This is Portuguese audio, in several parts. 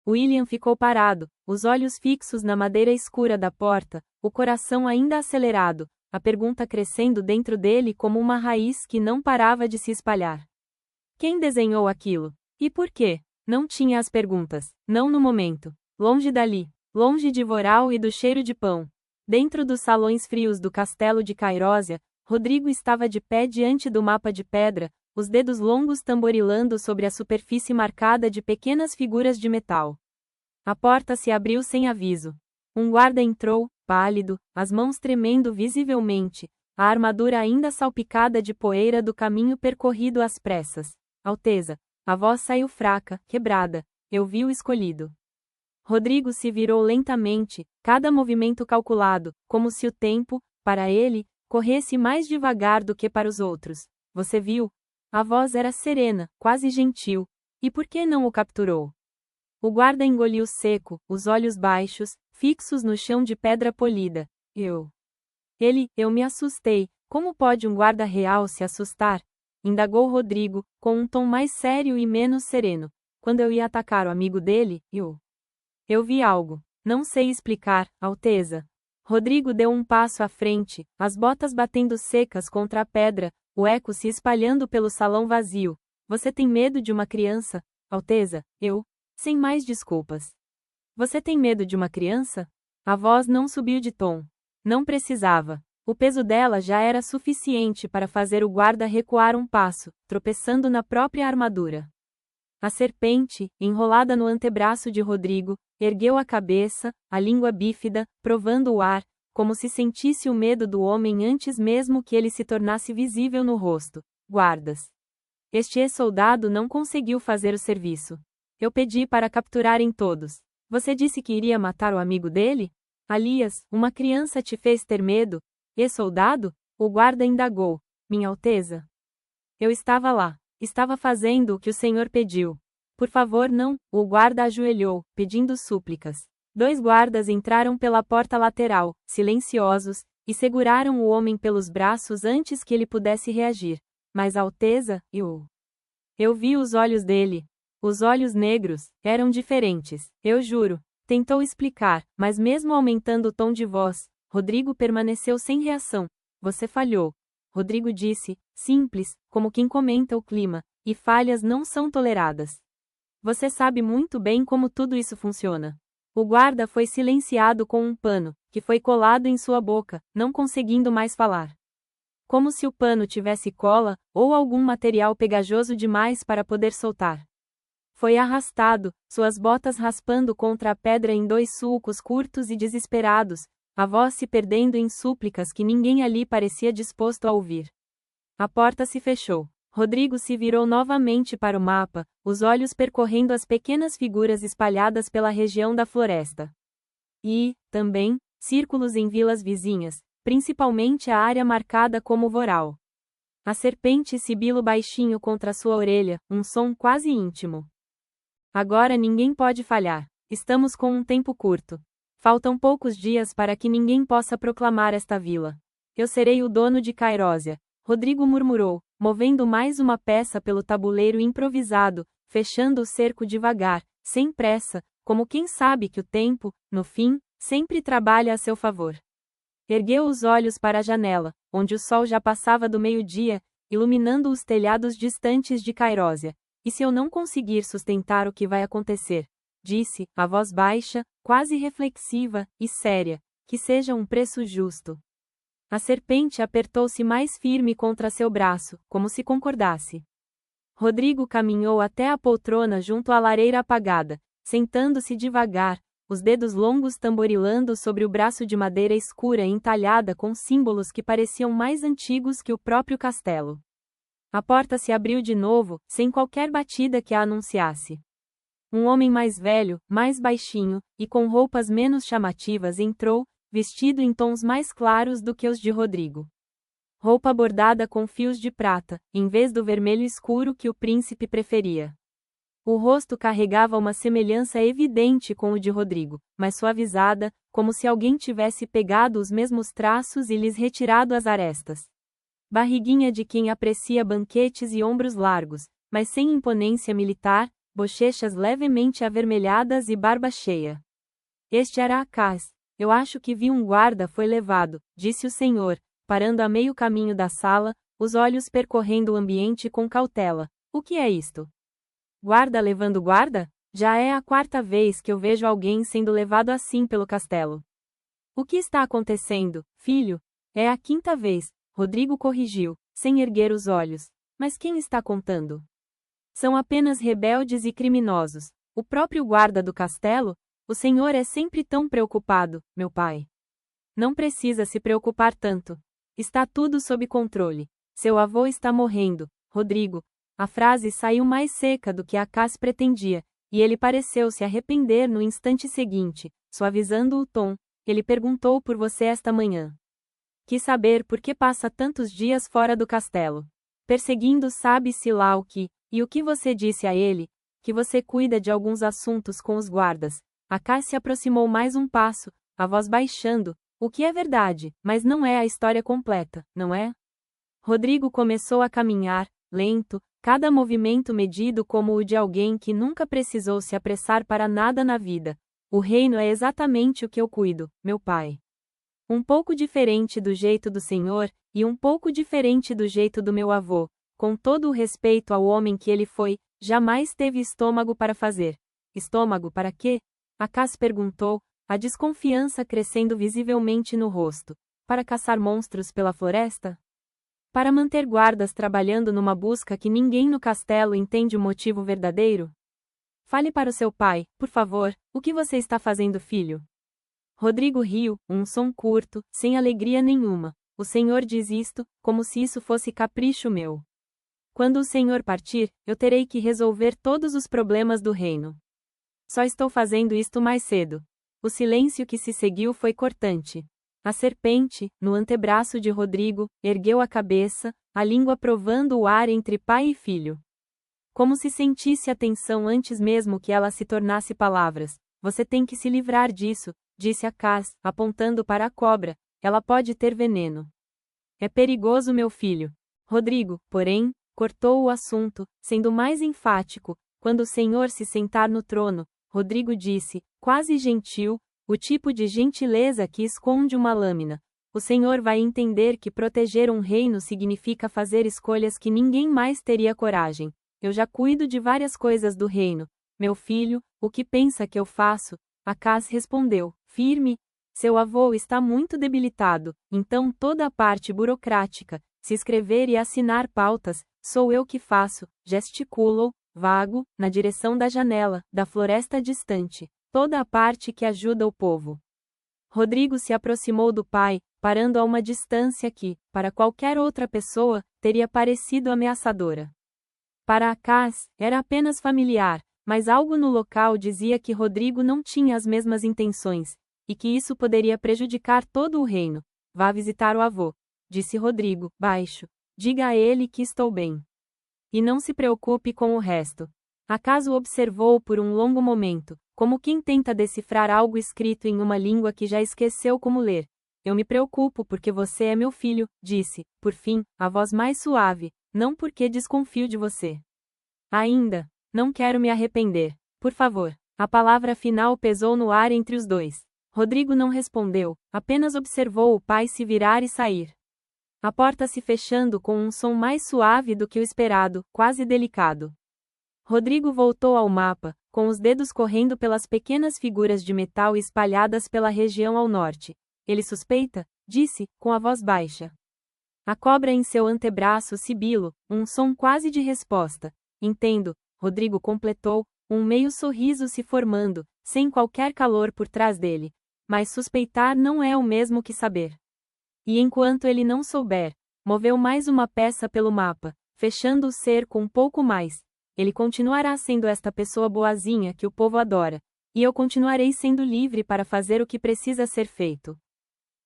William ficou parado, os olhos fixos na madeira escura da porta, o coração ainda acelerado, a pergunta crescendo dentro dele como uma raiz que não parava de se espalhar. Quem desenhou aquilo? E por quê? Não tinha as perguntas, não no momento. Longe dali, longe de Voral e do cheiro de pão. Dentro dos salões frios do castelo de Cairósia, Rodrigo estava de pé diante do mapa de pedra, os dedos longos tamborilando sobre a superfície marcada de pequenas figuras de metal. A porta se abriu sem aviso. Um guarda entrou, pálido, as mãos tremendo visivelmente, a armadura ainda salpicada de poeira do caminho percorrido às pressas. Alteza, a voz saiu fraca, quebrada. Eu vi o escolhido. Rodrigo se virou lentamente, cada movimento calculado, como se o tempo, para ele, corresse mais devagar do que para os outros. Você viu? A voz era serena, quase gentil. E por que não o capturou? O guarda engoliu seco, os olhos baixos, fixos no chão de pedra polida. Eu me assustei. Como pode um guarda real se assustar? Indagou Rodrigo, com um tom mais sério e menos sereno. Quando eu ia atacar o amigo dele, eu vi algo. Não sei explicar, Alteza. Rodrigo deu um passo à frente, as botas batendo secas contra a pedra, o eco se espalhando pelo salão vazio. Você tem medo de uma criança, Alteza? Sem mais desculpas. Você tem medo de uma criança? A voz não subiu de tom. Não precisava. O peso dela já era suficiente para fazer o guarda recuar um passo, tropeçando na própria armadura. A serpente, enrolada no antebraço de Rodrigo, ergueu a cabeça, a língua bífida, provando o ar, como se sentisse o medo do homem antes mesmo que ele se tornasse visível no rosto. Guardas. Este ex-soldado não conseguiu fazer o serviço. Eu pedi para capturarem todos. Você disse que iria matar o amigo dele? Aliás, uma criança te fez ter medo? Ex-soldado? O guarda indagou. Minha Alteza. Eu estava lá. Estava fazendo o que o senhor pediu. Por favor, não. O guarda ajoelhou, pedindo súplicas. 2 guardas entraram pela porta lateral, silenciosos, e seguraram o homem pelos braços antes que ele pudesse reagir. Mas Alteza, eu vi os olhos dele. Os olhos negros eram diferentes, eu juro. Tentou explicar, mas mesmo aumentando o tom de voz, Rodrigo permaneceu sem reação. Você falhou. Rodrigo disse, simples, como quem comenta o clima, e falhas não são toleradas. Você sabe muito bem como tudo isso funciona. O guarda foi silenciado com um pano, que foi colado em sua boca, não conseguindo mais falar. Como se o pano tivesse cola, ou algum material pegajoso demais para poder soltar. Foi arrastado, suas botas raspando contra a pedra em 2 sulcos curtos e desesperados, a voz se perdendo em súplicas que ninguém ali parecia disposto a ouvir. A porta se fechou. Rodrigo se virou novamente para o mapa, os olhos percorrendo as pequenas figuras espalhadas pela região da floresta. E, também, círculos em vilas vizinhas, principalmente a área marcada como Voral. A serpente sibilo baixinho contra sua orelha, um som quase íntimo. Agora ninguém pode falhar. Estamos com um tempo curto. Faltam poucos dias para que ninguém possa proclamar esta vila. Eu serei o dono de Cairósia. Rodrigo murmurou, movendo mais uma peça pelo tabuleiro improvisado, fechando o cerco devagar, sem pressa, como quem sabe que o tempo, no fim, sempre trabalha a seu favor. Ergueu os olhos para a janela, onde o sol já passava do meio-dia, iluminando os telhados distantes de Cairósia. E se eu não conseguir sustentar o que vai acontecer? Disse, a voz baixa, quase reflexiva, e séria, que seja um preço justo. A serpente apertou-se mais firme contra seu braço, como se concordasse. Rodrigo caminhou até a poltrona junto à lareira apagada, sentando-se devagar, os dedos longos tamborilando sobre o braço de madeira escura entalhada com símbolos que pareciam mais antigos que o próprio castelo. A porta se abriu de novo, sem qualquer batida que a anunciasse. Um homem mais velho, mais baixinho, e com roupas menos chamativas entrou, vestido em tons mais claros do que os de Rodrigo. Roupa bordada com fios de prata, em vez do vermelho escuro que o príncipe preferia. O rosto carregava uma semelhança evidente com o de Rodrigo, mas suavizada, como se alguém tivesse pegado os mesmos traços e lhes retirado as arestas. Barriguinha de quem aprecia banquetes e ombros largos, mas sem imponência militar, bochechas levemente avermelhadas e barba cheia. Este era Acaz. Eu acho que vi um guarda foi levado, disse o senhor, parando a meio caminho da sala, os olhos percorrendo o ambiente com cautela. O que é isto? Guarda levando guarda? Já é a 4ª vez que eu vejo alguém sendo levado assim pelo castelo. O que está acontecendo, filho? É a 5ª vez, Rodrigo corrigiu, sem erguer os olhos. Mas quem está contando? São apenas rebeldes e criminosos. O próprio guarda do castelo? O senhor é sempre tão preocupado, meu pai. Não precisa se preocupar tanto. Está tudo sob controle. Seu avô está morrendo, Rodrigo. A frase saiu mais seca do que Acaz pretendia, e ele pareceu se arrepender no instante seguinte, suavizando o tom. Ele perguntou por você esta manhã. Quis saber por que passa tantos dias fora do castelo. Perseguindo sabe-se lá o que, e o que você disse a ele? Que você cuida de alguns assuntos com os guardas. Acaz se aproximou mais um passo, a voz baixando. O que é verdade, mas não é a história completa, não é? Rodrigo começou a caminhar, lento, cada movimento medido como o de alguém que nunca precisou se apressar para nada na vida. O reino é exatamente o que eu cuido, meu pai. Um pouco diferente do jeito do senhor, e um pouco diferente do jeito do meu avô. Com todo o respeito ao homem que ele foi, jamais teve estômago para fazer. Estômago para quê? Acaz perguntou, a desconfiança crescendo visivelmente no rosto. Para caçar monstros pela floresta? Para manter guardas trabalhando numa busca que ninguém no castelo entende o motivo verdadeiro? Fale para o seu pai, por favor, o que você está fazendo, filho? Rodrigo riu, um som curto, sem alegria nenhuma. O senhor diz isto, como se isso fosse capricho meu. Quando o senhor partir, eu terei que resolver todos os problemas do reino. Só estou fazendo isto mais cedo. O silêncio que se seguiu foi cortante. A serpente, no antebraço de Rodrigo, ergueu a cabeça, a língua provando o ar entre pai e filho. Como se sentisse a tensão antes mesmo que ela se tornasse palavras. Você tem que se livrar disso, disse Acaz, apontando para a cobra. Ela pode ter veneno. É perigoso, meu filho. Rodrigo, porém, cortou o assunto, sendo mais enfático. Quando o senhor se sentar no trono, Rodrigo disse, quase gentil, o tipo de gentileza que esconde uma lâmina. O senhor vai entender que proteger um reino significa fazer escolhas que ninguém mais teria coragem. Eu já cuido de várias coisas do reino. Meu filho, o que pensa que eu faço? Acaz respondeu, firme. Seu avô está muito debilitado, então toda a parte burocrática, se escrever e assinar pautas, sou eu que faço, gesticulou, vago, na direção da janela, da floresta distante. Toda a parte que ajuda o povo. Rodrigo se aproximou do pai, parando a uma distância que, para qualquer outra pessoa, teria parecido ameaçadora. Para Acaz, era apenas familiar, mas algo no local dizia que Rodrigo não tinha as mesmas intenções, e que isso poderia prejudicar todo o reino. Vá visitar o avô, disse Rodrigo, baixo. Diga a ele que estou bem. E não se preocupe com o resto. Acaz o observou por um longo momento, como quem tenta decifrar algo escrito em uma língua que já esqueceu como ler. Eu me preocupo porque você é meu filho, disse, por fim, a voz mais suave, não porque desconfio de você. Ainda, não quero me arrepender. Por favor. A palavra final pesou no ar entre os dois. Rodrigo não respondeu, apenas observou o pai se virar e sair. A porta se fechando com um som mais suave do que o esperado, quase delicado. Rodrigo voltou ao mapa, com os dedos correndo pelas pequenas figuras de metal espalhadas pela região ao norte. Ele suspeita? Disse, com a voz baixa. A cobra em seu antebraço sibilo, um som quase de resposta. Entendo, Rodrigo completou, um meio sorriso se formando, sem qualquer calor por trás dele. Mas suspeitar não é o mesmo que saber. E enquanto ele não souber, moveu mais uma peça pelo mapa, fechando o cerco um pouco mais. Ele continuará sendo esta pessoa boazinha que o povo adora, e eu continuarei sendo livre para fazer o que precisa ser feito.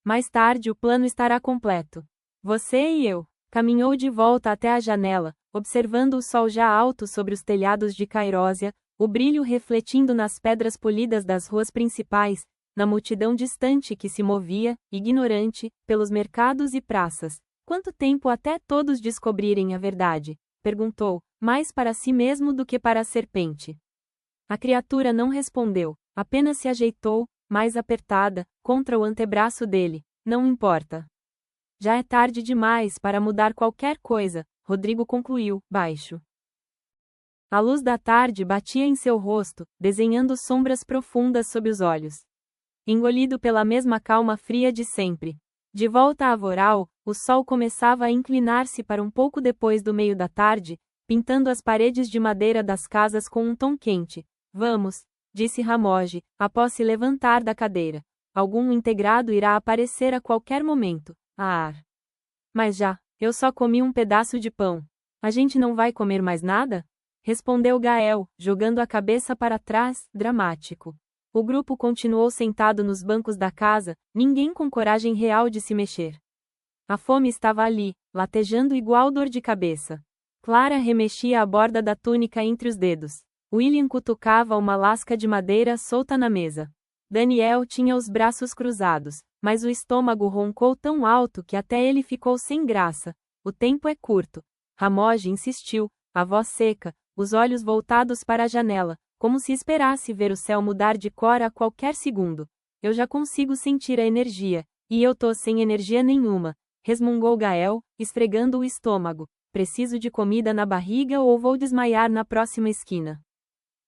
Mais tarde o plano estará completo. Você e eu. Caminhou de volta até a janela, observando o sol já alto sobre os telhados de Cairósia, o brilho refletindo nas pedras polidas das ruas principais, na multidão distante que se movia, ignorante, pelos mercados e praças. Quanto tempo até todos descobrirem a verdade? Perguntou, mais para si mesmo do que para a serpente. A criatura não respondeu, apenas se ajeitou, mais apertada, contra o antebraço dele. Não importa. Já é tarde demais para mudar qualquer coisa, Rodrigo concluiu, baixo. A luz da tarde batia em seu rosto, desenhando sombras profundas sob os olhos. Engolido pela mesma calma fria de sempre. De volta a Voral, o sol começava a inclinar-se para um pouco depois do meio da tarde, pintando as paredes de madeira das casas com um tom quente. Vamos, disse Ramogi, após se levantar da cadeira. Algum integrado irá aparecer a qualquer momento. Mas já, eu só comi um pedaço de pão. A gente não vai comer mais nada? Respondeu Gael, jogando a cabeça para trás, dramático. O grupo continuou sentado nos bancos da casa, ninguém com coragem real de se mexer. A fome estava ali, latejando igual dor de cabeça. Clara remexia a borda da túnica entre os dedos. William cutucava uma lasca de madeira solta na mesa. Daniel tinha os braços cruzados, mas o estômago roncou tão alto que até ele ficou sem graça. O tempo é curto. Ramogi insistiu, a voz seca, os olhos voltados para a janela, como se esperasse ver o céu mudar de cor a qualquer segundo. Eu já consigo sentir a energia, e eu tô sem energia nenhuma, resmungou Gael, esfregando o estômago. Preciso de comida na barriga ou vou desmaiar na próxima esquina.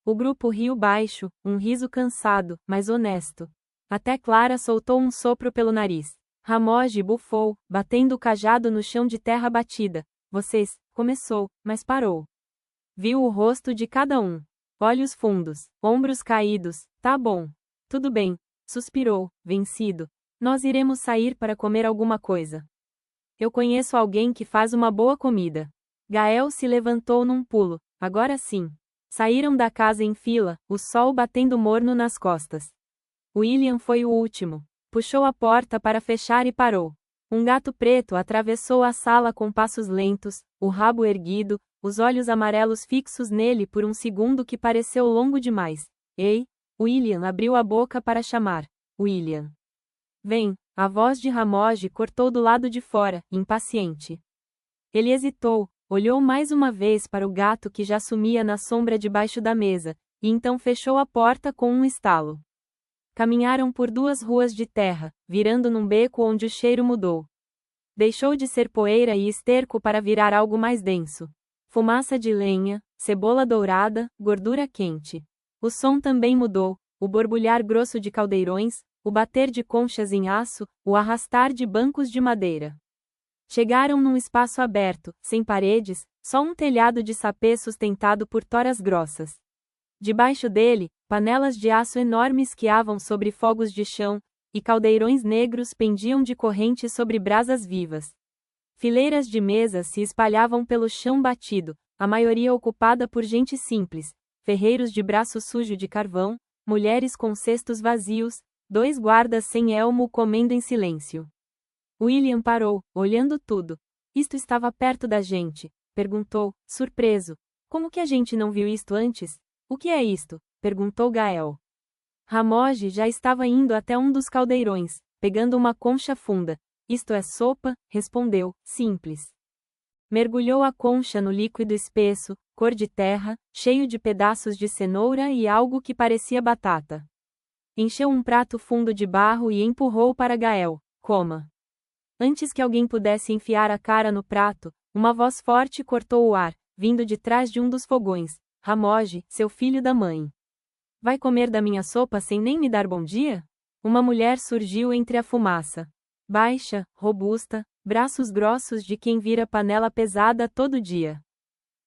O grupo riu baixo, um riso cansado, mas honesto. Até Clara soltou um sopro pelo nariz. Ramogi bufou, batendo o cajado no chão de terra batida. Vocês, começou, mas parou. Viu o rosto de cada um. Olhos fundos, ombros caídos. Tá bom. Tudo bem, suspirou, vencido. Nós iremos sair para comer alguma coisa. Eu conheço alguém que faz uma boa comida. Gael se levantou num pulo. Agora sim. Saíram da casa em fila, o sol batendo morno nas costas. William foi o último. Puxou a porta para fechar e parou. Um gato preto atravessou a sala com passos lentos, o rabo erguido, os olhos amarelos fixos nele por um segundo que pareceu longo demais. Ei! William abriu a boca para chamar. William. Vem! A voz de Ramogi cortou do lado de fora, impaciente. Ele hesitou, olhou mais uma vez para o gato que já sumia na sombra debaixo da mesa, e então fechou a porta com um estalo. Caminharam por 2 ruas de terra, virando num beco onde o cheiro mudou. Deixou de ser poeira e esterco para virar algo mais denso. Fumaça de lenha, cebola dourada, gordura quente. O som também mudou, o borbulhar grosso de caldeirões, o bater de conchas em aço, o arrastar de bancos de madeira. Chegaram num espaço aberto, sem paredes, só um telhado de sapê sustentado por toras grossas. Debaixo dele, panelas de aço enormes esquiavam sobre fogos de chão, e caldeirões negros pendiam de correntes sobre brasas vivas. Fileiras de mesas se espalhavam pelo chão batido, a maioria ocupada por gente simples, ferreiros de braço sujo de carvão, mulheres com cestos vazios, 2 guardas sem elmo comendo em silêncio. William parou, olhando tudo. Isto estava perto da gente, perguntou, surpreso. Como que a gente não viu isto antes? O que é isto? Perguntou Gael. Ramogi já estava indo até um dos caldeirões, pegando uma concha funda. Isto é sopa, respondeu, simples. Mergulhou a concha no líquido espesso, cor de terra, cheio de pedaços de cenoura e algo que parecia batata. Encheu um prato fundo de barro e empurrou para Gael. Coma. Antes que alguém pudesse enfiar a cara no prato, uma voz forte cortou o ar, vindo de trás de um dos fogões. Ramogi, seu filho da mãe. Vai comer da minha sopa sem nem me dar bom dia? Uma mulher surgiu entre a fumaça. Baixa, robusta, braços grossos de quem vira panela pesada todo dia.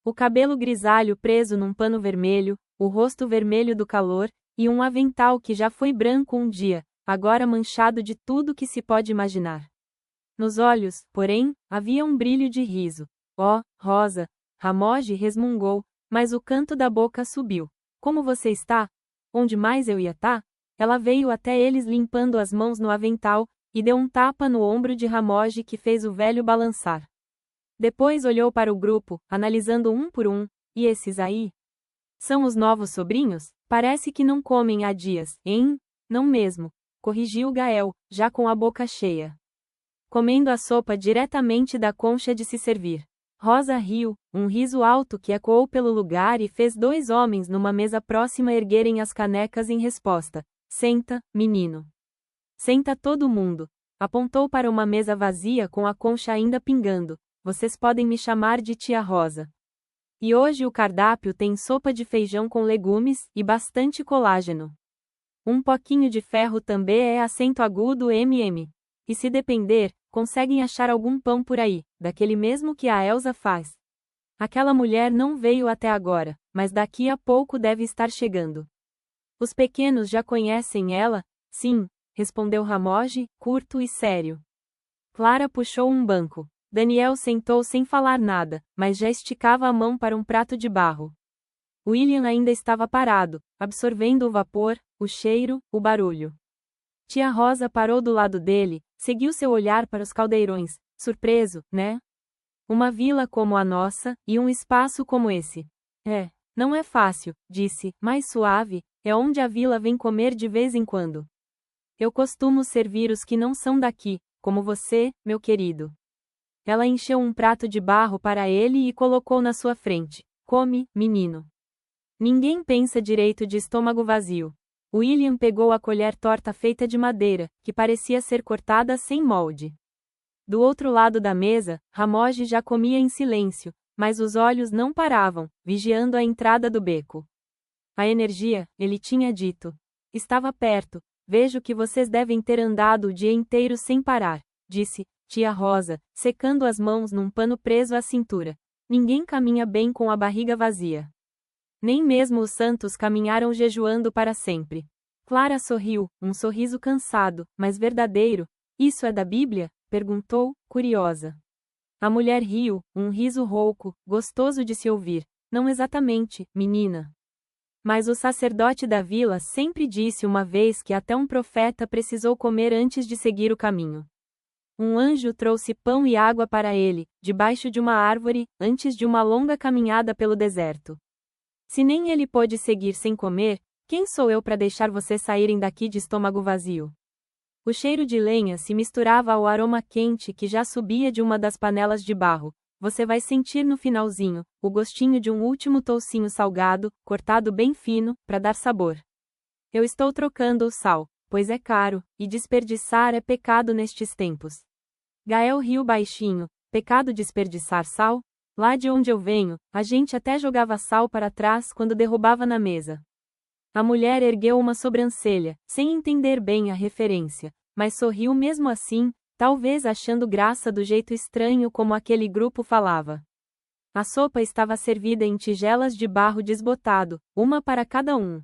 O cabelo grisalho preso num pano vermelho, o rosto vermelho do calor, e um avental que já foi branco um dia, agora manchado de tudo que se pode imaginar. Nos olhos, porém, havia um brilho de riso. Oh, Rosa! Ramogi resmungou, mas o canto da boca subiu. Como você está? Onde mais eu ia tá? Ela veio até eles limpando as mãos no avental, e deu um tapa no ombro de Ramogi que fez o velho balançar. Depois olhou para o grupo, analisando um por um. E esses aí? São os novos sobrinhos? Parece que não comem há dias, hein? Não mesmo, corrigiu Gael, já com a boca cheia. Comendo a sopa diretamente da concha de se servir. Rosa riu, um riso alto que ecoou pelo lugar e fez 2 homens numa mesa próxima erguerem as canecas em resposta. Senta, menino. Senta todo mundo. Apontou para uma mesa vazia com a concha ainda pingando. Vocês podem me chamar de tia Rosa. E hoje o cardápio tem sopa de feijão com legumes e bastante colágeno. Um poquinho de ferro também é acento agudo mm. E se depender, conseguem achar algum pão por aí, daquele mesmo que a Elsa faz. Aquela mulher não veio até agora, mas daqui a pouco deve estar chegando. Os pequenos já conhecem ela? Sim, respondeu Ramogi, curto e sério. Clara puxou um banco. Daniel sentou sem falar nada, mas já esticava a mão para um prato de barro. William ainda estava parado, absorvendo o vapor, o cheiro, o barulho. Tia Rosa parou do lado dele, seguiu seu olhar para os caldeirões. Surpreso, né? Uma vila como a nossa, e um espaço como esse. Não é fácil, disse, mais suave, é onde a vila vem comer de vez em quando. Eu costumo servir os que não são daqui, como você, meu querido. Ela encheu um prato de barro para ele e colocou na sua frente. Come, menino. Ninguém pensa direito de estômago vazio. William pegou a colher torta feita de madeira, que parecia ser cortada sem molde. Do outro lado da mesa, Ramogi já comia em silêncio, mas os olhos não paravam, vigiando a entrada do beco. A energia, ele tinha dito. Estava perto. Vejo que vocês devem ter andado o dia inteiro sem parar, disse tia Rosa, secando as mãos num pano preso à cintura. Ninguém caminha bem com a barriga vazia. Nem mesmo os santos caminharam jejuando para sempre. Clara sorriu, um sorriso cansado, mas verdadeiro. Isso é da Bíblia? Perguntou, curiosa. A mulher riu, um riso rouco, gostoso de se ouvir. Não exatamente, menina. Mas o sacerdote da vila sempre disse uma vez que até um profeta precisou comer antes de seguir o caminho. Um anjo trouxe pão e água para ele, debaixo de uma árvore, antes de uma longa caminhada pelo deserto. Se nem ele pôde seguir sem comer, quem sou eu para deixar vocês saírem daqui de estômago vazio? O cheiro de lenha se misturava ao aroma quente que já subia de uma das panelas de barro. Você vai sentir no finalzinho, o gostinho de um último toucinho salgado, cortado bem fino, para dar sabor. Eu estou trocando o sal, pois é caro, e desperdiçar é pecado nestes tempos. Gael riu baixinho. Pecado desperdiçar sal? Lá de onde eu venho, a gente até jogava sal para trás quando derrubava na mesa. A mulher ergueu uma sobrancelha, sem entender bem a referência, mas sorriu mesmo assim, talvez achando graça do jeito estranho como aquele grupo falava. A sopa estava servida em tigelas de barro desbotado, uma para cada um.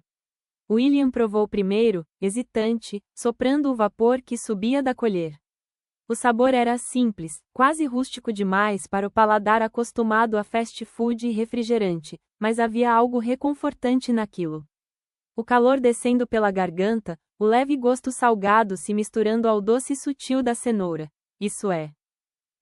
William provou primeiro, hesitante, soprando o vapor que subia da colher. O sabor era simples, quase rústico demais para o paladar acostumado a fast food e refrigerante, mas havia algo reconfortante naquilo. O calor descendo pela garganta, o leve gosto salgado se misturando ao doce sutil da cenoura. Isso é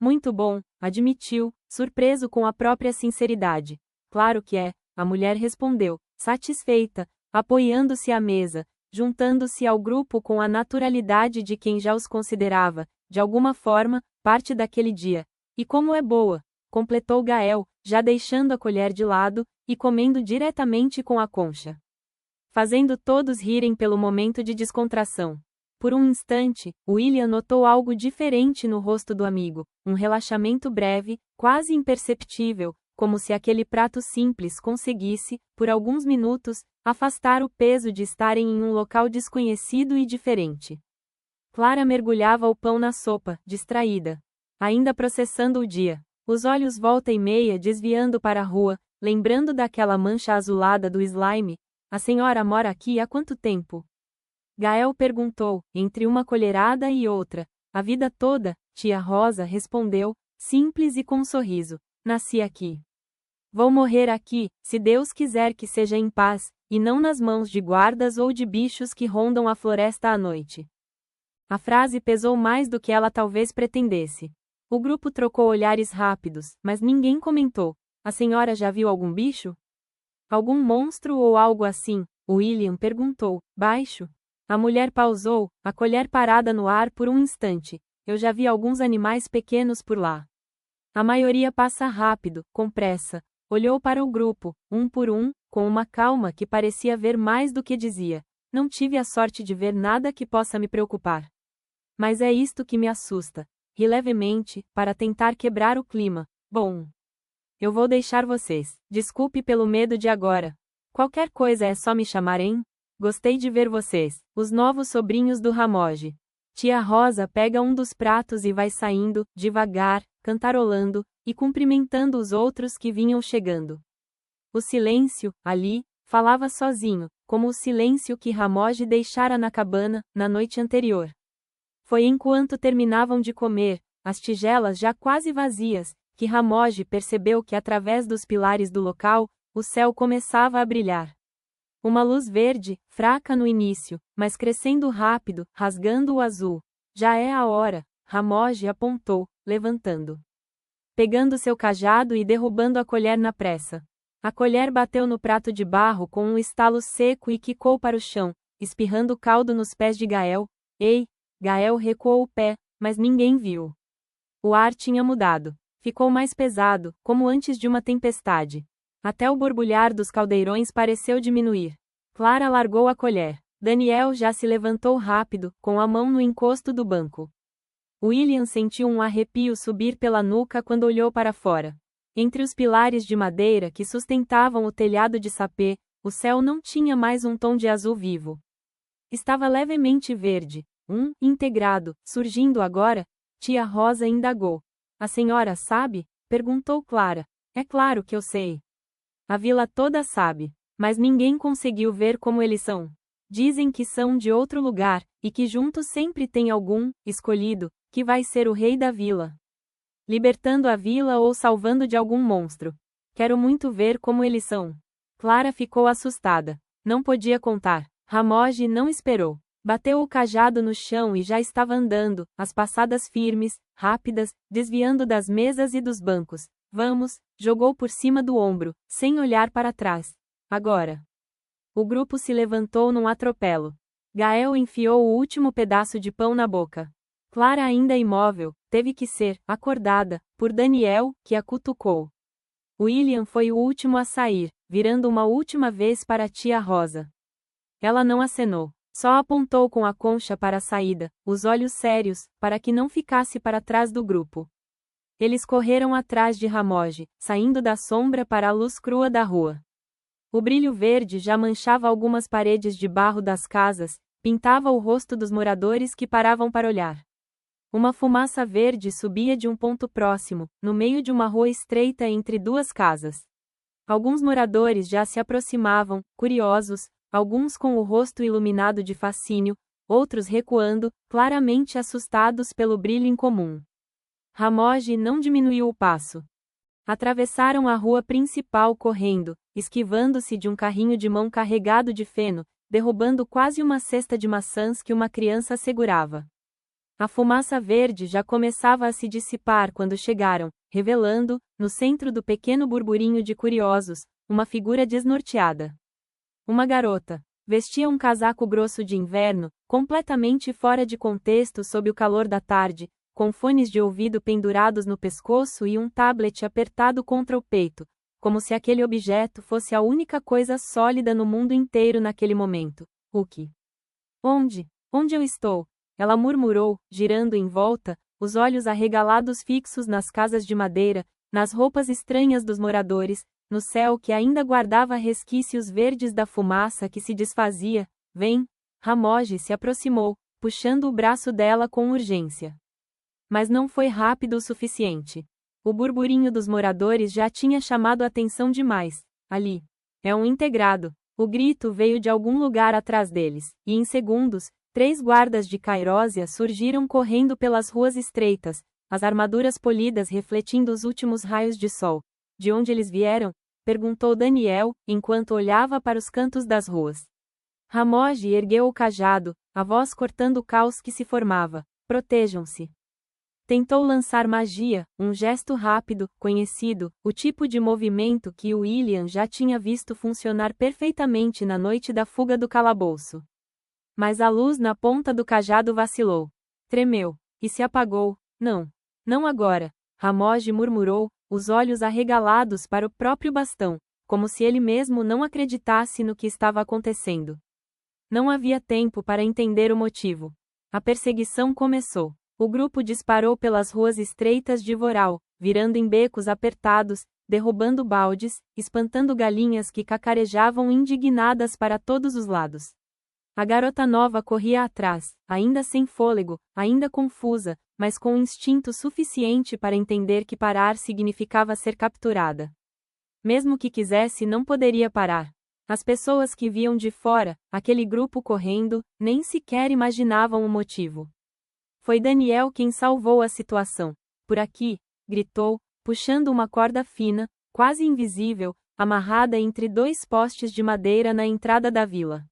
muito bom, admitiu, surpreso com a própria sinceridade. Claro que é, a mulher respondeu, satisfeita, apoiando-se à mesa, juntando-se ao grupo com a naturalidade de quem já os considerava, de alguma forma, parte daquele dia. E como é boa, completou Gael, já deixando a colher de lado, e comendo diretamente com a concha. Fazendo todos rirem pelo momento de descontração. Por um instante, William notou algo diferente no rosto do amigo, um relaxamento breve, quase imperceptível, como se aquele prato simples conseguisse, por alguns minutos, afastar o peso de estarem em um local desconhecido e diferente. Clara mergulhava o pão na sopa, distraída. Ainda processando o dia. Os olhos volta e meia desviando para a rua, lembrando daquela mancha azulada do slime. A senhora mora aqui há quanto tempo? Gael perguntou, entre uma colherada e outra. A vida toda, tia Rosa respondeu, simples e com um sorriso. Nasci aqui. Vou morrer aqui, se Deus quiser que seja em paz, e não nas mãos de guardas ou de bichos que rondam a floresta à noite. A frase pesou mais do que ela talvez pretendesse. O grupo trocou olhares rápidos, mas ninguém comentou. A senhora já viu algum bicho? Algum monstro ou algo assim? William perguntou, baixo. A mulher pausou, a colher parada no ar por um instante. Eu já vi alguns animais pequenos por lá. A maioria passa rápido, com pressa. Olhou para o grupo, um por um, com uma calma que parecia ver mais do que dizia. Não tive a sorte de ver nada que possa me preocupar. Mas é isto que me assusta. Ri levemente, para tentar quebrar o clima. Bom. Eu vou deixar vocês. Desculpe pelo medo de agora. Qualquer coisa é só me chamar, hein? Gostei de ver vocês, os novos sobrinhos do Ramogi. Tia Rosa pega um dos pratos e vai saindo, devagar, cantarolando, e cumprimentando os outros que vinham chegando. O silêncio, ali, falava sozinho, como o silêncio que Ramogi deixara na cabana, na noite anterior. Foi enquanto terminavam de comer, as tigelas já quase vazias, que Ramogi percebeu que através dos pilares do local, o céu começava a brilhar. Uma luz verde, fraca no início, mas crescendo rápido, rasgando o azul. Já é a hora, Ramogi apontou, levantando. Pegando seu cajado e derrubando a colher na pressa. A colher bateu no prato de barro com um estalo seco e quicou para o chão, espirrando caldo nos pés de Gael. Ei! Gael recuou o pé, mas ninguém viu. O ar tinha mudado. Ficou mais pesado, como antes de uma tempestade. Até o borbulhar dos caldeirões pareceu diminuir. Clara largou a colher. Daniel já se levantou rápido, com a mão no encosto do banco. William sentiu um arrepio subir pela nuca quando olhou para fora. Entre os pilares de madeira que sustentavam o telhado de sapê, o céu não tinha mais um tom de azul vivo. Estava levemente verde, integrado, surgindo agora. Tia Rosa indagou. A senhora sabe? Perguntou Clara. É claro que eu sei. A vila toda sabe, mas ninguém conseguiu ver como eles são. Dizem que são de outro lugar, e que juntos sempre tem algum, escolhido, que vai ser o rei da vila. Libertando a vila ou salvando de algum monstro. Quero muito ver como eles são. Clara ficou assustada. Não podia contar. Ramogi não esperou. Bateu o cajado no chão e já estava andando, as passadas firmes, rápidas, desviando das mesas e dos bancos. Vamos, jogou por cima do ombro, sem olhar para trás. Agora. O grupo se levantou num atropelo. Gael enfiou o último pedaço de pão na boca. Clara, ainda imóvel, teve que ser acordada por Daniel, que a cutucou. William foi o último a sair, virando uma última vez para a tia Rosa. Ela não acenou. Só apontou com a concha para a saída, os olhos sérios, para que não ficasse para trás do grupo. Eles correram atrás de Ramogi, saindo da sombra para a luz crua da rua. O brilho verde já manchava algumas paredes de barro das casas, pintava o rosto dos moradores que paravam para olhar. Uma fumaça verde subia de um ponto próximo, no meio de uma rua estreita entre duas casas. Alguns moradores já se aproximavam, curiosos, alguns com o rosto iluminado de fascínio, outros recuando, claramente assustados pelo brilho incomum. Ramogi não diminuiu o passo. Atravessaram a rua principal correndo, esquivando-se de um carrinho de mão carregado de feno, derrubando quase uma cesta de maçãs que uma criança segurava. A fumaça verde já começava a se dissipar quando chegaram, revelando, no centro do pequeno burburinho de curiosos, uma figura desnorteada. Uma garota. Vestia um casaco grosso de inverno, completamente fora de contexto sob o calor da tarde, com fones de ouvido pendurados no pescoço e um tablet apertado contra o peito, como se aquele objeto fosse a única coisa sólida no mundo inteiro naquele momento. O que? Onde? Onde eu estou? Ela murmurou, girando em volta, os olhos arregalados fixos nas casas de madeira, nas roupas estranhas dos moradores, no céu que ainda guardava resquícios verdes da fumaça que se desfazia. Vem! Ramogi se aproximou, puxando o braço dela com urgência. Mas não foi rápido o suficiente. O burburinho dos moradores já tinha chamado a atenção demais. Ali. É um integrado. O grito veio de algum lugar atrás deles, e em segundos, 3 guardas de Cairósia surgiram correndo pelas ruas estreitas, as armaduras polidas refletindo os últimos raios de sol. De onde eles vieram? Perguntou Daniel, enquanto olhava para os cantos das ruas. Ramogi ergueu o cajado, a voz cortando o caos que se formava. Protejam-se. Tentou lançar magia, um gesto rápido, conhecido, o tipo de movimento que William já tinha visto funcionar perfeitamente na noite da fuga do calabouço. Mas a luz na ponta do cajado vacilou. Tremeu. E se apagou. Não. Não agora. Ramogi murmurou, os olhos arregalados para o próprio bastão, como se ele mesmo não acreditasse no que estava acontecendo. Não havia tempo para entender o motivo. A perseguição começou. O grupo disparou pelas ruas estreitas de Voral, virando em becos apertados, derrubando baldes, espantando galinhas que cacarejavam indignadas para todos os lados. A garota nova corria atrás, ainda sem fôlego, ainda confusa, mas com instinto suficiente para entender que parar significava ser capturada. Mesmo que quisesse, não poderia parar. As pessoas que viam de fora, aquele grupo correndo, nem sequer imaginavam o motivo. Foi Daniel quem salvou a situação. Por aqui, gritou, puxando uma corda fina, quase invisível, amarrada entre dois postes de madeira na entrada da vila.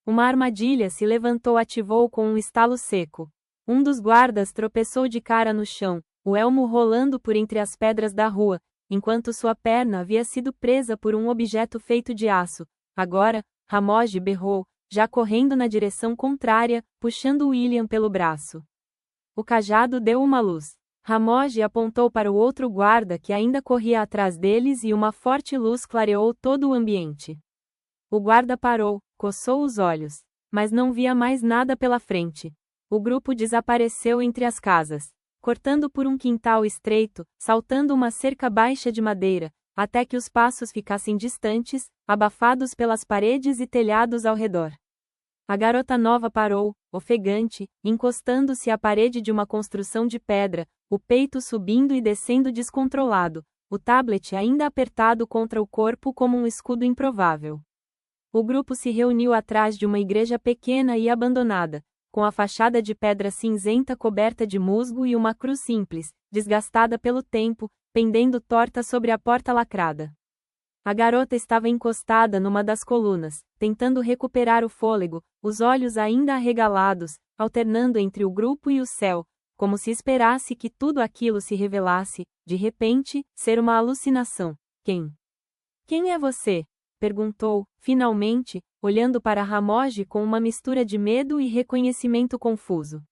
Uma armadilha se levantou e ativou com um estalo seco. Um dos guardas tropeçou de cara no chão, o elmo rolando por entre as pedras da rua, enquanto sua perna havia sido presa por um objeto feito de aço. Agora, Ramogi berrou, já correndo na direção contrária, puxando William pelo braço. O cajado deu uma luz. Ramogi apontou para o outro guarda que ainda corria atrás deles e uma forte luz clareou todo o ambiente. O guarda parou, coçou os olhos, mas não via mais nada pela frente. O grupo desapareceu entre as casas, cortando por um quintal estreito, saltando uma cerca baixa de madeira, até que os passos ficassem distantes, abafados pelas paredes e telhados ao redor. A garota nova parou, ofegante, encostando-se à parede de uma construção de pedra, o peito subindo e descendo descontrolado, o tablet ainda apertado contra o corpo como um escudo improvável. O grupo se reuniu atrás de uma igreja pequena e abandonada, com a fachada de pedra cinzenta coberta de musgo e uma cruz simples, desgastada pelo tempo, pendendo torta sobre a porta lacrada. A garota estava encostada numa das colunas, tentando recuperar o fôlego, os olhos ainda arregalados, alternando entre o grupo e o céu, como se esperasse que tudo aquilo se revelasse, de repente, ser uma alucinação. Quem é você? Perguntou, finalmente, olhando para Ramogi com uma mistura de medo e reconhecimento confuso.